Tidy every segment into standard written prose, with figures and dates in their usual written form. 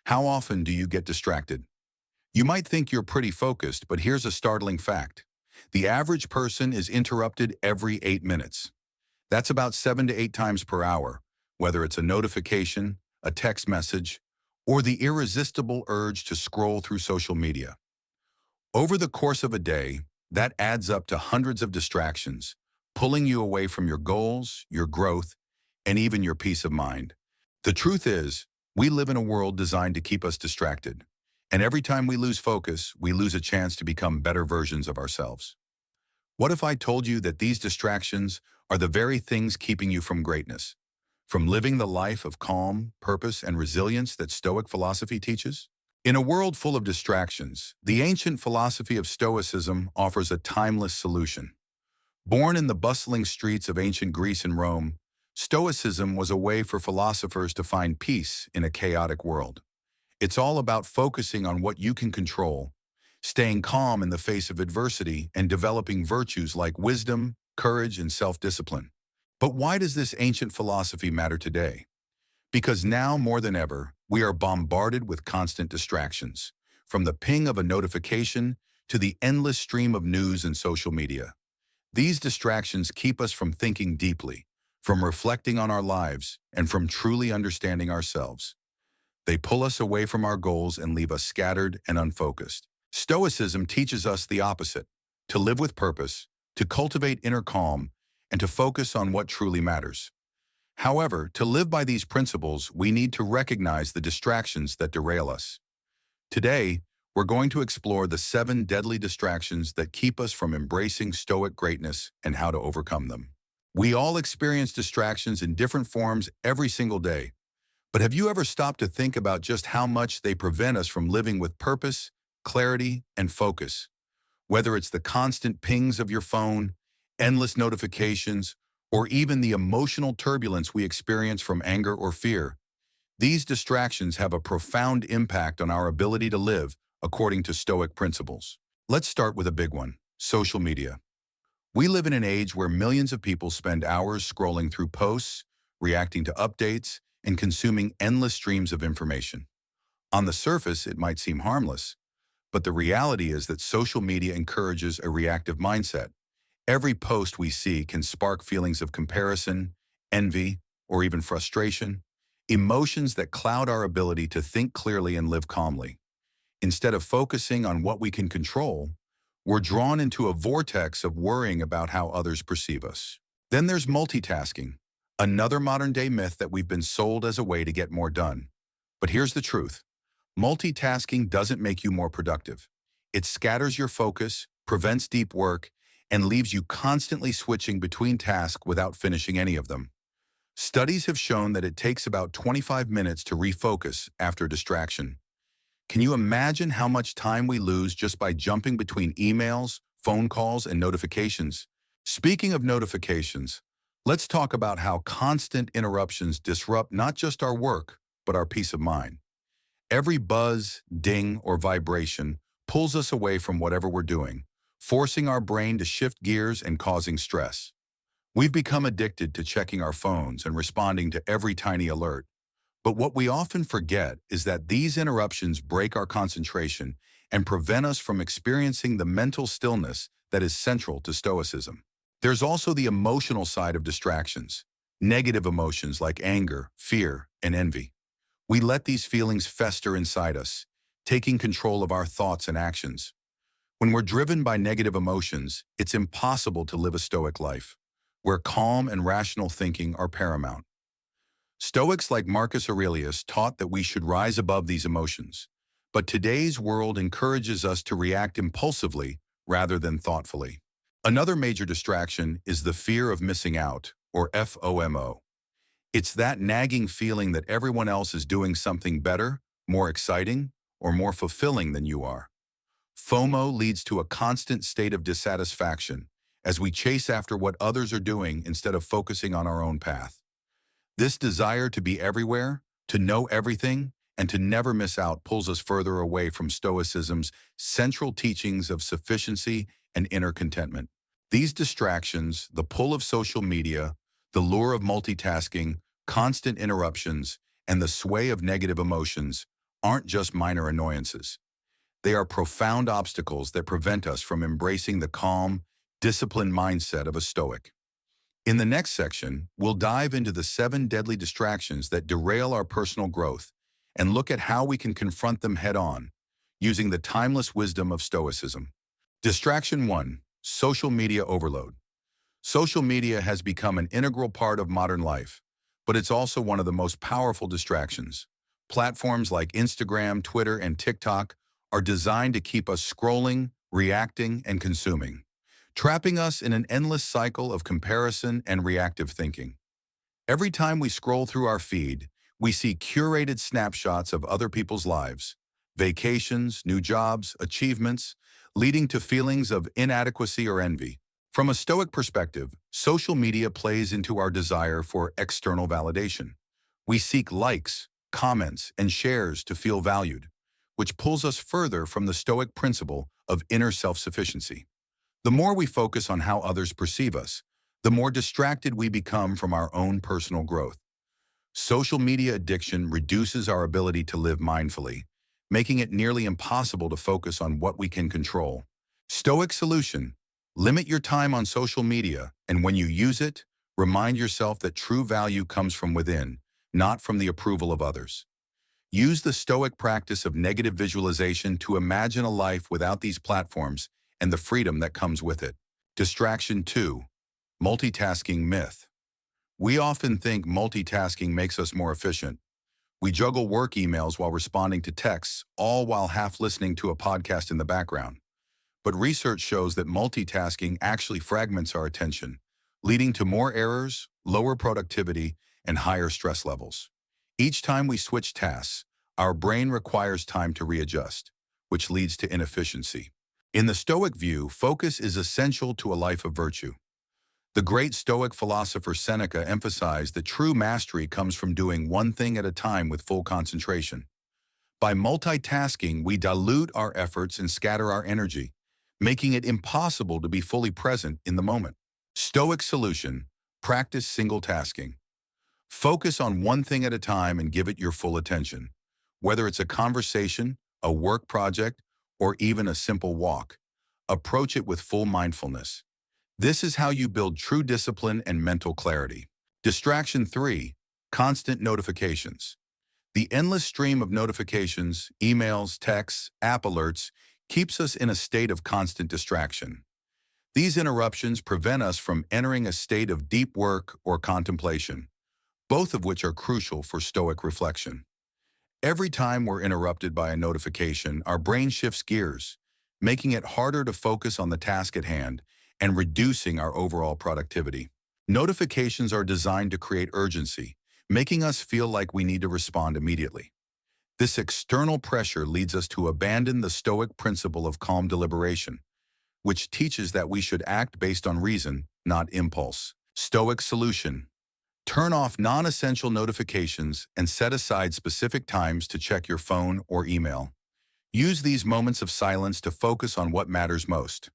How often do you get distracted? You might think you're pretty focused, but here's a startling fact. The average person is interrupted every 8 minutes. That's about 7 to 8 times per hour, whether it's a notification, a text message, or the irresistible urge to scroll through social media. Over the course of a day, that adds up to hundreds of distractions, pulling you away from your goals, your growth, and even your peace of mind. The truth is, we live in a world designed to keep us distracted. And every time we lose focus, we lose a chance to become better versions of ourselves. What if I told you that these distractions are the very things keeping you from greatness? From living the life of calm, purpose, and resilience that Stoic philosophy teaches? In a world full of distractions, the ancient philosophy of Stoicism offers a timeless solution. Born in the bustling streets of ancient Greece and Rome, Stoicism was a way for philosophers to find peace in a chaotic world. It's all about focusing on what you can control, staying calm in the face of adversity, and developing virtues like wisdom, courage, and self-discipline. But why does this ancient philosophy matter today? Because now more than ever, we are bombarded with constant distractions, from the ping of a notification to the endless stream of news and social media. These distractions keep us from thinking deeply, from reflecting on our lives, and from truly understanding ourselves. They pull us away from our goals and leave us scattered and unfocused. Stoicism teaches us the opposite: to live with purpose, to cultivate inner calm, and to focus on what truly matters. However, to live by these principles, we need to recognize the distractions that derail us. Today, we're going to explore the 7 deadly distractions that keep us from embracing Stoic greatness and how to overcome them. We all experience distractions in different forms every single day. But have you ever stopped to think about just how much they prevent us from living with purpose, clarity, and focus? Whether it's the constant pings of your phone, endless notifications, or even the emotional turbulence we experience from anger or fear, these distractions have a profound impact on our ability to live according to Stoic principles. Let's start with a big one: social media. We live in an age where millions of people spend hours scrolling through posts, reacting to updates, and consuming endless streams of information. On the surface, it might seem harmless, but the reality is that social media encourages a reactive mindset. Every post we see can spark feelings of comparison, envy, or even frustration, emotions that cloud our ability to think clearly and live calmly. Instead of focusing on what we can control, we're drawn into a vortex of worrying about how others perceive us. Then there's multitasking, another modern-day myth that we've been sold as a way to get more done. But here's the truth: multitasking doesn't make you more productive. It scatters your focus, prevents deep work, and leaves you constantly switching between tasks without finishing any of them. Studies have shown that it takes about 25 minutes to refocus after a distraction. Can you imagine how much time we lose just by jumping between emails, phone calls, and notifications? Speaking of notifications, let's talk about how constant interruptions disrupt not just our work, but our peace of mind. Every buzz, ding, or vibration pulls us away from whatever we're doing, forcing our brain to shift gears and causing stress. We've become addicted to checking our phones and responding to every tiny alert. But what we often forget is that these interruptions break our concentration and prevent us from experiencing the mental stillness that is central to Stoicism. There's also the emotional side of distractions: negative emotions like anger, fear, and envy. We let these feelings fester inside us, taking control of our thoughts and actions. When we're driven by negative emotions, it's impossible to live a Stoic life, where calm and rational thinking are paramount. Stoics like Marcus Aurelius taught that we should rise above these emotions, but today's world encourages us to react impulsively rather than thoughtfully. Another major distraction is the fear of missing out, or FOMO. It's that nagging feeling that everyone else is doing something better, more exciting, or more fulfilling than you are. FOMO leads to a constant state of dissatisfaction as we chase after what others are doing instead of focusing on our own path. This desire to be everywhere, to know everything, and to never miss out pulls us further away from Stoicism's central teachings of sufficiency and inner contentment. These distractions, the pull of social media, the lure of multitasking, constant interruptions, and the sway of negative emotions, aren't just minor annoyances. They are profound obstacles that prevent us from embracing the calm, disciplined mindset of a Stoic. In the next section, we'll dive into the 7 deadly distractions that derail our personal growth and look at how we can confront them head-on, using the timeless wisdom of Stoicism. Distraction 1. Social media overload. Social media has become an integral part of modern life, but it's also one of the most powerful distractions. Platforms like Instagram, Twitter, and TikTok are designed to keep us scrolling, reacting, and consuming, trapping us in an endless cycle of comparison and reactive thinking. Every time we scroll through our feed, we see curated snapshots of other people's lives, vacations, new jobs, achievements, leading to feelings of inadequacy or envy. From a Stoic perspective, social media plays into our desire for external validation. We seek likes, comments, and shares to feel valued, which pulls us further from the Stoic principle of inner self-sufficiency. The more we focus on how others perceive us, the more distracted we become from our own personal growth. Social media addiction reduces our ability to live mindfully, making it nearly impossible to focus on what we can control. Stoic solution: limit your time on social media, and when you use it, remind yourself that true value comes from within, not from the approval of others. Use the Stoic practice of negative visualization to imagine a life without these platforms and the freedom that comes with it. Distraction 2. Multitasking myth. We often think multitasking makes us more efficient. We juggle work emails while responding to texts, all while half listening to a podcast in the background. But research shows that multitasking actually fragments our attention, leading to more errors, lower productivity, and higher stress levels. Each time we switch tasks, our brain requires time to readjust, which leads to inefficiency. In the Stoic view, focus is essential to a life of virtue. The great Stoic philosopher Seneca emphasized that true mastery comes from doing one thing at a time with full concentration. By multitasking, we dilute our efforts and scatter our energy, making it impossible to be fully present in the moment. Stoic solution: practice single tasking. Focus on one thing at a time and give it your full attention. Whether it's a conversation, a work project, or even a simple walk, approach it with full mindfulness. This is how you build true discipline and mental clarity. Distraction 3. Constant notifications. The endless stream of notifications, emails, texts, app alerts, keeps us in a state of constant distraction. These interruptions prevent us from entering a state of deep work or contemplation, both of which are crucial for Stoic reflection. Every time we're interrupted by a notification, our brain shifts gears, making it harder to focus on the task at hand and reducing our overall productivity. Notifications are designed to create urgency, making us feel like we need to respond immediately. This external pressure leads us to abandon the Stoic principle of calm deliberation, which teaches that we should act based on reason, not impulse. Stoic solution: turn off non-essential notifications and set aside specific times to check your phone or email. Use these moments of silence to focus on what matters most.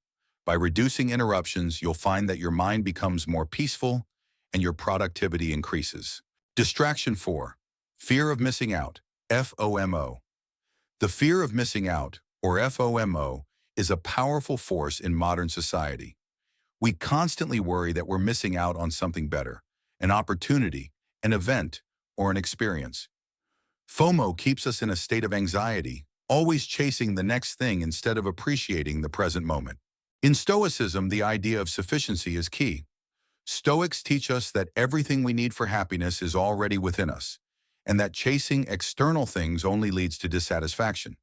By reducing interruptions, you'll find that your mind becomes more peaceful and your productivity increases. Distraction 4. Fear of missing out, FOMO. The fear of missing out, or FOMO, is a powerful force in modern society. We constantly worry that we're missing out on something better, an opportunity, an event, or an experience. FOMO keeps us in a state of anxiety, always chasing the next thing instead of appreciating the present moment. In Stoicism, the idea of sufficiency is key. Stoics teach us that everything we need for happiness is already within us, and that chasing external things only leads to dissatisfaction.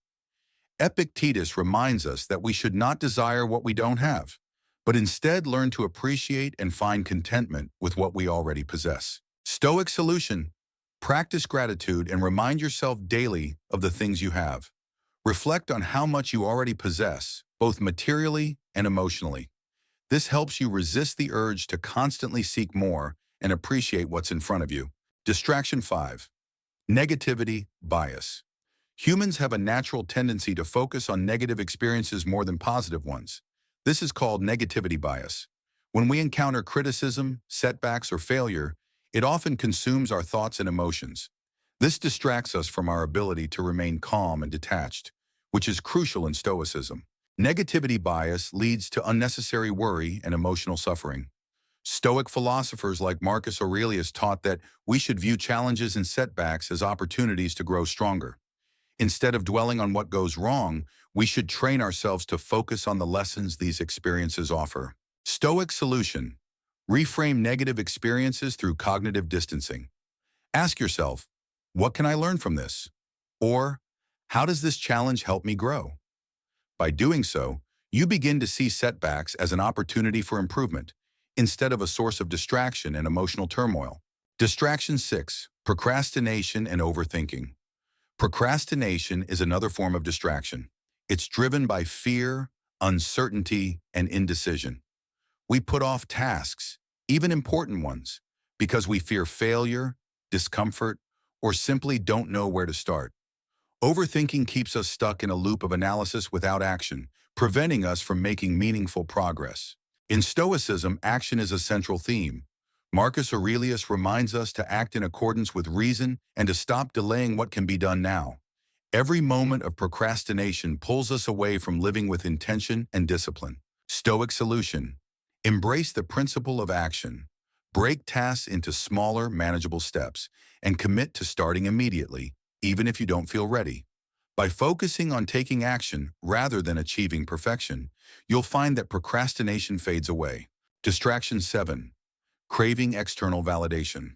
Epictetus reminds us that we should not desire what we don't have, but instead learn to appreciate and find contentment with what we already possess. Stoic solution: practice gratitude and remind yourself daily of the things you have. Reflect on how much you already possess, both materially and emotionally. This helps you resist the urge to constantly seek more and appreciate what's in front of you. Distraction 5. Negativity bias. Humans have a natural tendency to focus on negative experiences more than positive ones. This is called negativity bias. When we encounter criticism, setbacks, or failure, it often consumes our thoughts and emotions. This distracts us from our ability to remain calm and detached, which is crucial in Stoicism. Negativity bias leads to unnecessary worry and emotional suffering. Stoic philosophers like Marcus Aurelius taught that we should view challenges and setbacks as opportunities to grow stronger. Instead of dwelling on what goes wrong, we should train ourselves to focus on the lessons these experiences offer. Stoic solution: reframe negative experiences through cognitive distancing. Ask yourself, what can I learn from this? Or, how does this challenge help me grow? By doing so, you begin to see setbacks as an opportunity for improvement, instead of a source of distraction and emotional turmoil. Distraction 6. Procrastination and overthinking. Procrastination is another form of distraction. It's driven by fear, uncertainty, and indecision. We put off tasks, even important ones, because we fear failure, discomfort, or simply don't know where to start. Overthinking keeps us stuck in a loop of analysis without action, preventing us from making meaningful progress. In Stoicism, action is a central theme. Marcus Aurelius reminds us to act in accordance with reason and to stop delaying what can be done now. Every moment of procrastination pulls us away from living with intention and discipline. Stoic solution: embrace the principle of action. Break tasks into smaller, manageable steps and commit to starting immediately, even if you don't feel ready. By focusing on taking action rather than achieving perfection, you'll find that procrastination fades away. Distraction 7. Craving external validation.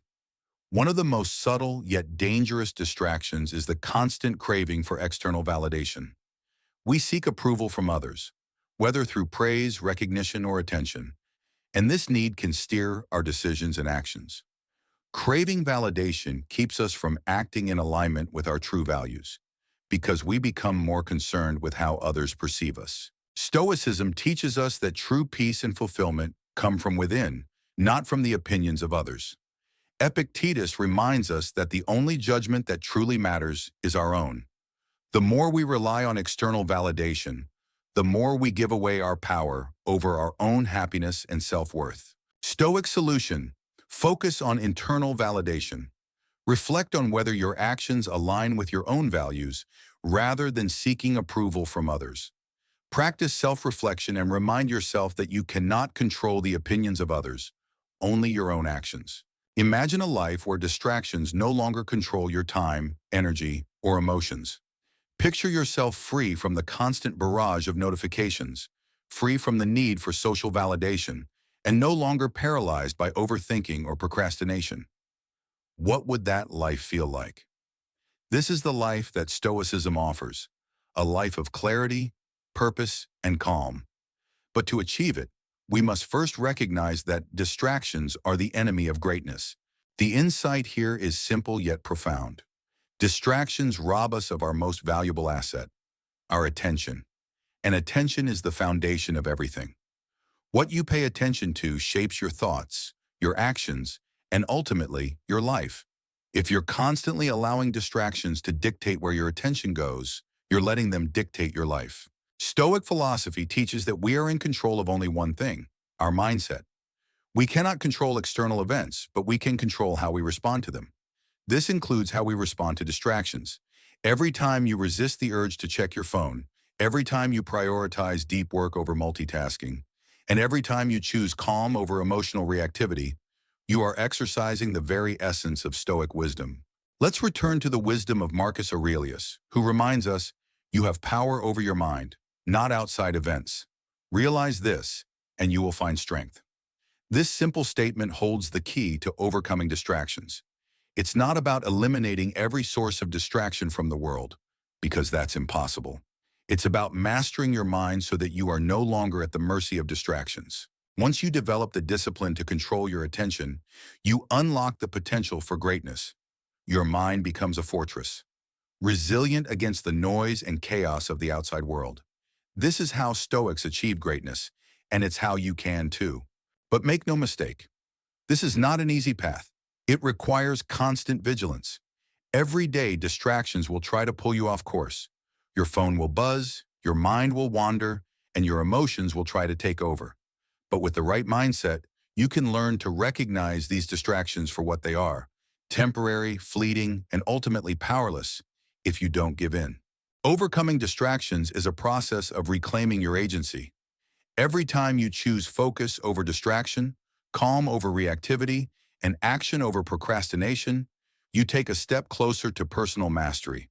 One of the most subtle yet dangerous distractions is the constant craving for external validation. We seek approval from others, whether through praise, recognition, or attention, and this need can steer our decisions and actions. Craving validation keeps us from acting in alignment with our true values, because we become more concerned with how others perceive us. Stoicism teaches us that true peace and fulfillment come from within, not from the opinions of others. Epictetus reminds us that the only judgment that truly matters is our own. The more we rely on external validation, the more we give away our power over our own happiness and self-worth. Stoic solution: focus on internal validation. Reflect on whether your actions align with your own values rather than seeking approval from others. Practice self-reflection and remind yourself that you cannot control the opinions of others, only your own actions. Imagine a life where distractions no longer control your time, energy, or emotions. Picture yourself free from the constant barrage of notifications, free from the need for social validation, and no longer paralyzed by overthinking or procrastination. What would that life feel like? This is the life that Stoicism offers, a life of clarity, purpose, and calm. But to achieve it, we must first recognize that distractions are the enemy of greatness. The insight here is simple yet profound. Distractions rob us of our most valuable asset, our attention. And attention is the foundation of everything. What you pay attention to shapes your thoughts, your actions, and ultimately, your life. If you're constantly allowing distractions to dictate where your attention goes, you're letting them dictate your life. Stoic philosophy teaches that we are in control of only one thing: our mindset. We cannot control external events, but we can control how we respond to them. This includes how we respond to distractions. Every time you resist the urge to check your phone, every time you prioritize deep work over multitasking, and every time you choose calm over emotional reactivity, you are exercising the very essence of Stoic wisdom. Let's return to the wisdom of Marcus Aurelius, who reminds us, you have power over your mind, not outside events. Realize this, and you will find strength. This simple statement holds the key to overcoming distractions. It's not about eliminating every source of distraction from the world, because that's impossible. It's about mastering your mind so that you are no longer at the mercy of distractions. Once you develop the discipline to control your attention, you unlock the potential for greatness. Your mind becomes a fortress, resilient against the noise and chaos of the outside world. This is how Stoics achieve greatness, and it's how you can too. But make no mistake, this is not an easy path. It requires constant vigilance. Every day, distractions will try to pull you off course. Your phone will buzz, your mind will wander, and your emotions will try to take over. But with the right mindset, you can learn to recognize these distractions for what they are: temporary, fleeting, and ultimately powerless if you don't give in. Overcoming distractions is a process of reclaiming your agency. Every time you choose focus over distraction, calm over reactivity, and action over procrastination, you take a step closer to personal mastery.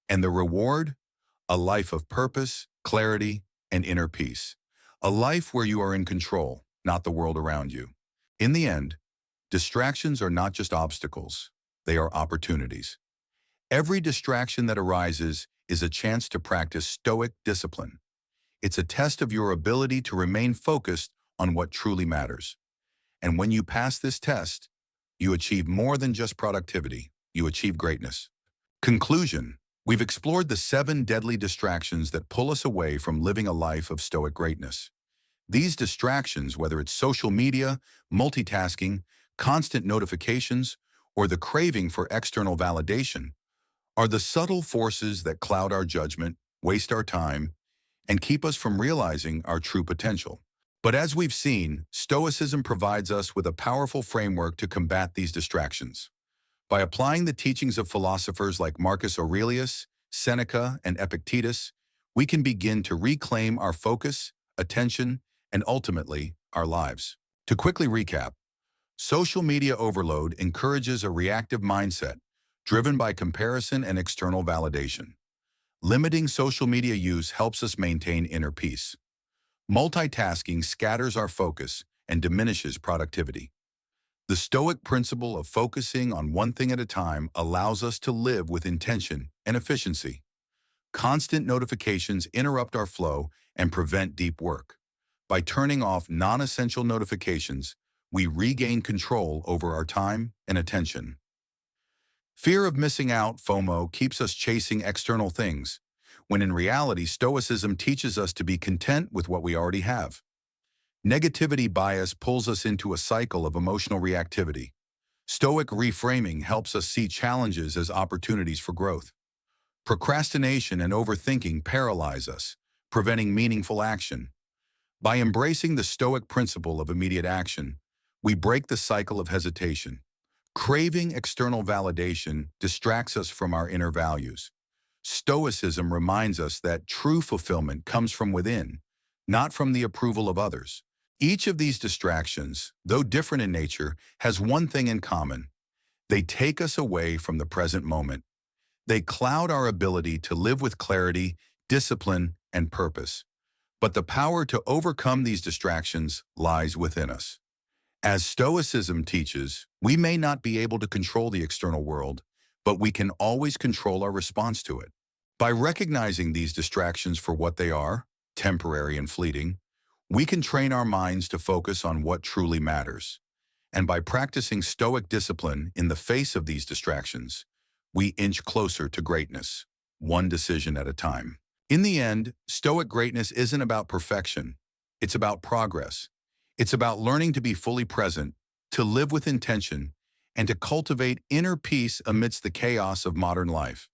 And the reward? A life of purpose, clarity, and inner peace. A life where you are in control, not the world around you. In the end, distractions are not just obstacles, they are opportunities. Every distraction that arises is a chance to practice Stoic discipline. It's a test of your ability to remain focused on what truly matters. And when you pass this test, you achieve more than just productivity, you achieve greatness. Conclusion: we've explored the 7 deadly distractions that pull us away from living a life of Stoic greatness. These distractions, whether it's social media, multitasking, constant notifications, or the craving for external validation, are the subtle forces that cloud our judgment, waste our time, and keep us from realizing our true potential. But as we've seen, Stoicism provides us with a powerful framework to combat these distractions. By applying the teachings of philosophers like Marcus Aurelius, Seneca, and Epictetus, we can begin to reclaim our focus, attention, and ultimately, our lives. To quickly recap, social media overload encourages a reactive mindset driven by comparison and external validation. Limiting social media use helps us maintain inner peace. Multitasking scatters our focus and diminishes productivity. The Stoic principle of focusing on one thing at a time allows us to live with intention and efficiency. Constant notifications interrupt our flow and prevent deep work. By turning off non-essential notifications, we regain control over our time and attention. Fear of missing out, FOMO, keeps us chasing external things, when in reality, Stoicism teaches us to be content with what we already have. Negativity bias pulls us into a cycle of emotional reactivity. Stoic reframing helps us see challenges as opportunities for growth. Procrastination and overthinking paralyze us, preventing meaningful action. By embracing the Stoic principle of immediate action, we break the cycle of hesitation. Craving external validation distracts us from our inner values. Stoicism reminds us that true fulfillment comes from within, not from the approval of others. Each of these distractions, though different in nature, has one thing in common. They take us away from the present moment. They cloud our ability to live with clarity, discipline, and purpose. But the power to overcome these distractions lies within us. As Stoicism teaches, we may not be able to control the external world, but we can always control our response to it. By recognizing these distractions for what they are, temporary and fleeting, we can train our minds to focus on what truly matters. And by practicing Stoic discipline in the face of these distractions, we inch closer to greatness, one decision at a time. In the end, Stoic greatness isn't about perfection. It's about progress. It's about learning to be fully present, to live with intention, and to cultivate inner peace amidst the chaos of modern life.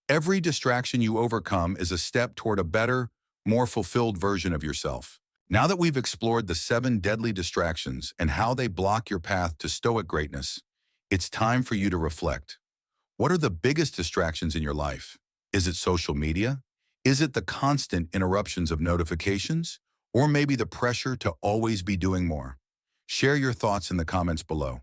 Every distraction you overcome is a step toward a better, more fulfilled version of yourself. Now that we've explored the 7 deadly distractions and how they block your path to Stoic greatness, it's time for you to reflect. What are the biggest distractions in your life? Is it social media? Is it the constant interruptions of notifications? Or maybe the pressure to always be doing more? Share your thoughts in the comments below.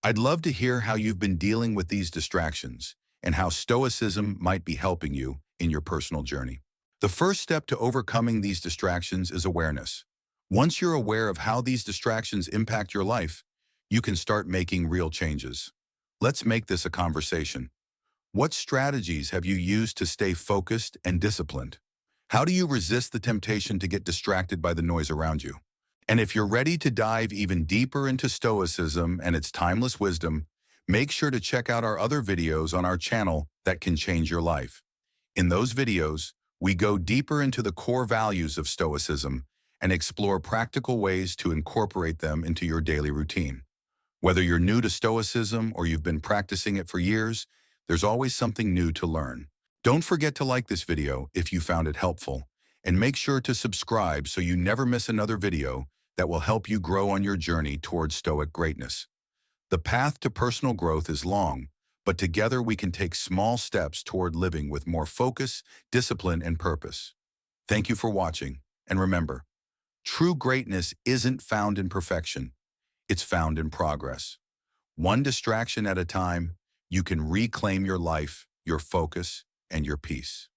I'd love to hear how you've been dealing with these distractions and how Stoicism might be helping you in your personal journey. The first step to overcoming these distractions is awareness. Once you're aware of how these distractions impact your life, you can start making real changes. Let's make this a conversation. What strategies have you used to stay focused and disciplined? How do you resist the temptation to get distracted by the noise around you? And if you're ready to dive even deeper into Stoicism and its timeless wisdom, make sure to check out our other videos on our channel that can change your life. In those videos, we go deeper into the core values of Stoicism and explore practical ways to incorporate them into your daily routine. Whether you're new to Stoicism or you've been practicing it for years, there's always something new to learn. Don't forget to like this video if you found it helpful, and make sure to subscribe so you never miss another video that will help you grow on your journey towards Stoic greatness. The path to personal growth is long, but together we can take small steps toward living with more focus, discipline, and purpose. Thank you for watching, and remember, true greatness isn't found in perfection, it's found in progress. One distraction at a time, you can reclaim your life, your focus, and your peace.